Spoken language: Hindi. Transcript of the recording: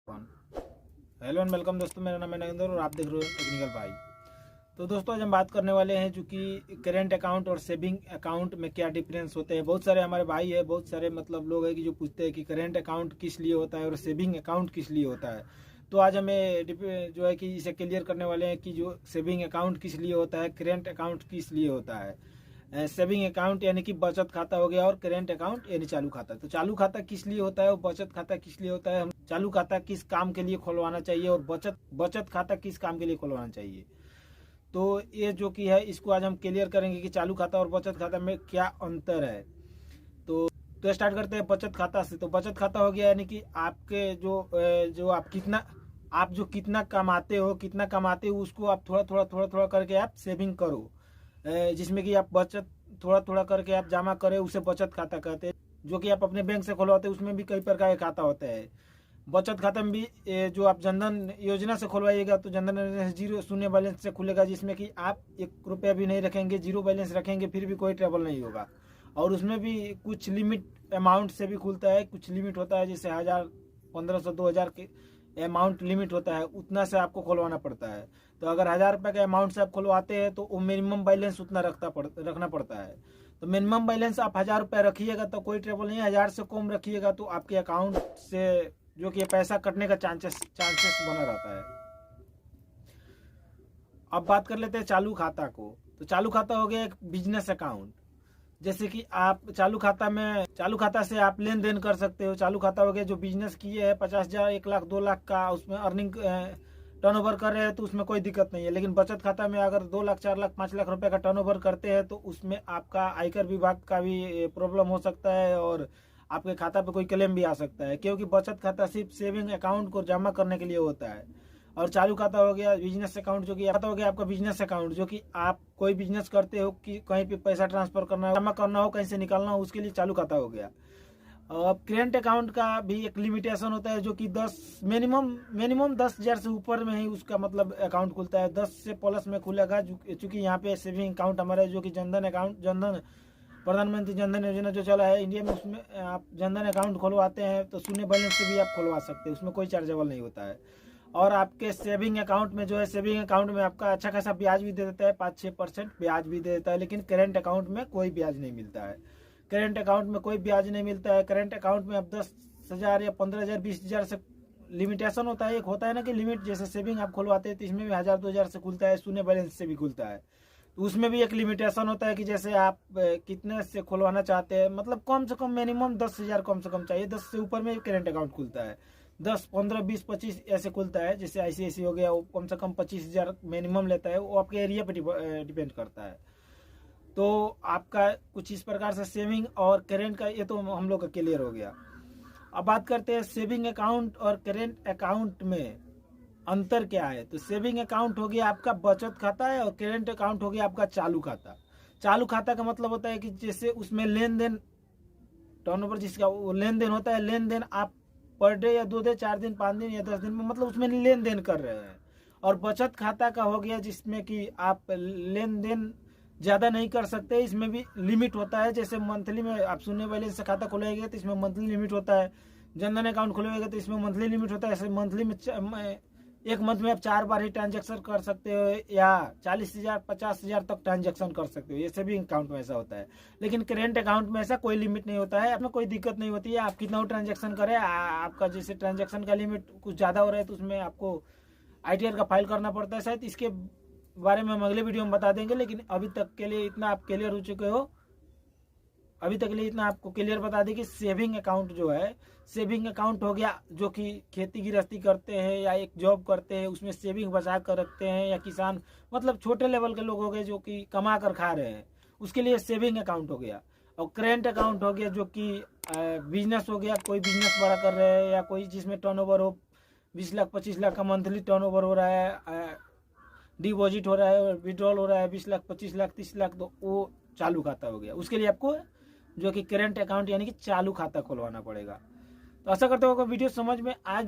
हेलो एंड वेलकम दोस्तों, मेरा नाम है नरेंद्र और आप देख रहे हो टेक्निकल भाई। तो दोस्तों आज हम बात करने वाले हैं चूँकि करेंट अकाउंट और सेविंग अकाउंट में क्या डिफरेंस होते हैं। बहुत सारे हमारे भाई है, बहुत सारे मतलब लोग हैं कि जो पूछते हैं कि करेंट अकाउंट किस लिए होता है और सेविंग अकाउंट किस लिए होता है। तो आज हमें जो है कि इसे क्लियर करने वाले हैं कि जो सेविंग अकाउंट किस लिए होता है, करेंट अकाउंट किस लिए होता है। सेविंग अकाउंट यानी कि बचत खाता हो गया और करेंट अकाउंट यानी चालू खाता। तो चालू खाता किस लिए होता है और बचत खाता किस लिए होता है, हम चालू खाता किस काम के लिए खुलवाना चाहिए और बचत खाता किस काम के लिए खुलवाना चाहिए। तो ये जो कि है इसको आज हम क्लियर करेंगे कि चालू खाता और बचत खाता में क्या अंतर है। तो स्टार्ट करते हैं बचत खाता से। तो बचत खाता हो गया यानी कि आपके जो आप जो कितना कमाते हो उसको आप थोड़ा करके आप सेविंग करो, जिसमें कि आप बचत थोड़ा करके आप जमा करें, उसे बचत खाता कहते हैं। जो कि आप अपने बैंक से खुलवाते हैं उसमें भी कई प्रकार का खाता होता है। बचत खाता में भी जो आप जनधन योजना से खुलवाइएगा तो जनधन योजना से जीरो शून्य बैलेंस से खुलेगा, जिसमें कि आप 1 रुपया भी नहीं रखेंगे, जीरो बैलेंस रखेंगे फिर भी कोई ट्रबल नहीं होगा। और उसमें भी कुछ लिमिट अमाउंट से भी खुलता है, कुछ लिमिट होता है, जैसे 1000, 1500, 2000 के अमाउंट लिमिट होता है, उतना से आपको खुलवाना पड़ता है। तो अगर 1000 रुपये के अमाउंट से आप खुलवाते हैं तो वो मिनिमम बैलेंस उतना रखना पड़ता है। तो मिनिमम बैलेंस आप 1000 रुपये रखिएगा तो कोई ट्रबल नहीं है, 1000 से कम रखिएगा तो आपके अकाउंट से जो कि पैसा कटने का चांसेस बना रहता है। अब बात कर लेते हैं चालू खाता को। तो चालू खाता हो गया एक बिजनेस अकाउंट, जैसे कि आप चालू खाता से आप लेन देन कर सकते हो। चालू खाता हो गया जो बिजनेस किए है 50,000, 1 लाख, 2 लाख का उसमें अर्निंग टर्नओवर कर रहे हैं तो उसमें कोई दिक्कत नहीं है। लेकिन बचत खाता में अगर 2 लाख, 4 लाख, 5 लाख रुपए का टर्नओवर करते हैं तो उसमें आपका आयकर विभाग का भी प्रॉब्लम हो सकता है और आपके खाता पे कोई क्लेम भी आ सकता है, क्योंकि बचत खाता सिर्फ सेविंग अकाउंट को जमा करने के लिए होता है। और चालू खाता हो गया बिजनेस अकाउंट, जो कि खाता हो गया आपका बिजनेस अकाउंट, जो कि आप कोई बिजनेस करते हो कि कहीं पे पैसा ट्रांसफर करना हो, जमा करना हो, कहीं से निकालना हो, उसके लिए चालू खाता हो गया। और करेंट अकाउंट का भी एक लिमिटेशन होता है, जो कि 10 10,000 से ऊपर में ही उसका मतलब अकाउंट खुलता है। 10 से प्लस में खुलेगा, चूँकि यहाँ पे सेविंग अकाउंट हमारा जो कि जनधन प्रधानमंत्री जनधन योजना जो चला है इंडिया में, उसमें आप जनधन अकाउंट खुलवाते हैं तो शून्य बैलेंस से भी आप खुलवा सकते हैं, उसमें कोई चार्जेबल नहीं होता है। और आपके सेविंग अकाउंट में जो है, सेविंग अकाउंट में आपका अच्छा खासा ब्याज भी दे देता है, 5-6% ब्याज भी दे देता है। लेकिन करेंट अकाउंट में कोई ब्याज नहीं मिलता है। करेंट अकाउंट में कोई ब्याज नहीं मिलता है। करेंट अकाउंट में आप 10,000 या 15,000, 20,000 से लिमिटेशन होता है। एक होता है ना कि लिमिट, जैसे सेविंग आप खुलवाते हैं तो इसमें भी 1000, 2000 से खुलता है, शून्य बैलेंस से भी खुलता है। तो उसमें भी एक लिमिटेशन होता है कि जैसे आप कितने से खुलवाना चाहते हैं, मतलब कम से कम मिनिमम 10,000 कम से कम चाहिए, 10 से ऊपर में करेंट अकाउंट खुलता है। 10, 15, 20, 25 ऐसे खुलता है। जैसे ICICI हो गया, वो कम से कम 25,000 मिनिमम लेता है, वो आपके एरिया पे डिपेंड करता है। तो आपका कुछ इस प्रकार से सेविंग और करेंट का ये तो हम लोग का क्लियर हो गया। अब बात करते हैं सेविंग अकाउंट और करेंट अकाउंट में अंतर क्या है। तो सेविंग अकाउंट हो गया आपका बचत खाता है और करेंट अकाउंट हो गया आपका चालू खाता। चालू खाता का मतलब होता है कि जैसे उसमें लेन देन, टर्नओवर जिसका वो लेन देन होता है, लेन देन आप पर डे या 2 दिन, 4 दिन, 5 दिन या 10 दिन में मतलब उसमें लेन देन कर रहे हैं। और बचत खाता का हो गया जिसमें कि आप लेन देन ज़्यादा नहीं कर सकते, इसमें भी लिमिट होता है। जैसे मंथली में आप शून्य बैलेंस से खाता खुलाएंगे तो इसमें मंथली लिमिट होता है, जनधन अकाउंट खुलवाएगा तो इसमें मंथली लिमिट होता है। ऐसे मंथली में एक मंथ में आप 4 बार ही ट्रांजेक्शन कर सकते हो या 40,000, 50,000 तक ट्रांजेक्शन कर सकते हो। ये सेविंग अकाउंट में ऐसा होता है। लेकिन करेंट अकाउंट में ऐसा कोई लिमिट नहीं होता है, आपमें कोई दिक्कत नहीं होती है। आप कितना ट्रांजेक्शन करें, आपका जैसे ट्रांजेक्शन का लिमिट कुछ ज़्यादा हो रहा है तो उसमें आपको ITR का फाइल करना पड़ता है। शायद इसके बारे में हम अगले वीडियो में बता देंगे, लेकिन अभी तक के लिए इतना आप क्लियर हो चुके हो। अभी तक के लिए इतना आपको क्लियर बता दें कि सेविंग अकाउंट जो है, सेविंग अकाउंट हो गया जो कि खेती गृहस्थी करते हैं या एक जॉब करते हैं, उसमें सेविंग बचा कर रखते हैं, या किसान मतलब छोटे लेवल के लोग हो गए जो कि कमा कर खा रहे हैं, उसके लिए सेविंग अकाउंट हो गया। और करेंट अकाउंट हो गया जो कि बिजनेस हो गया, कोई बिजनेस बड़ा कर रहे हैं या कोई जिसमें टर्नओवर हो 20 लाख, 25 लाख का मंथली टर्नओवर हो रहा है, डिपॉजिट हो रहा है, विड्रॉल हो रहा है 20 लाख, 25 लाख, 30 लाख, तो वो चालू खाता हो गया। उसके लिए आपको जो कि करेंट अकाउंट यानी कि चालू खाता खुलवाना पड़ेगा। तो आशा करते हो वीडियो समझ में आ गया।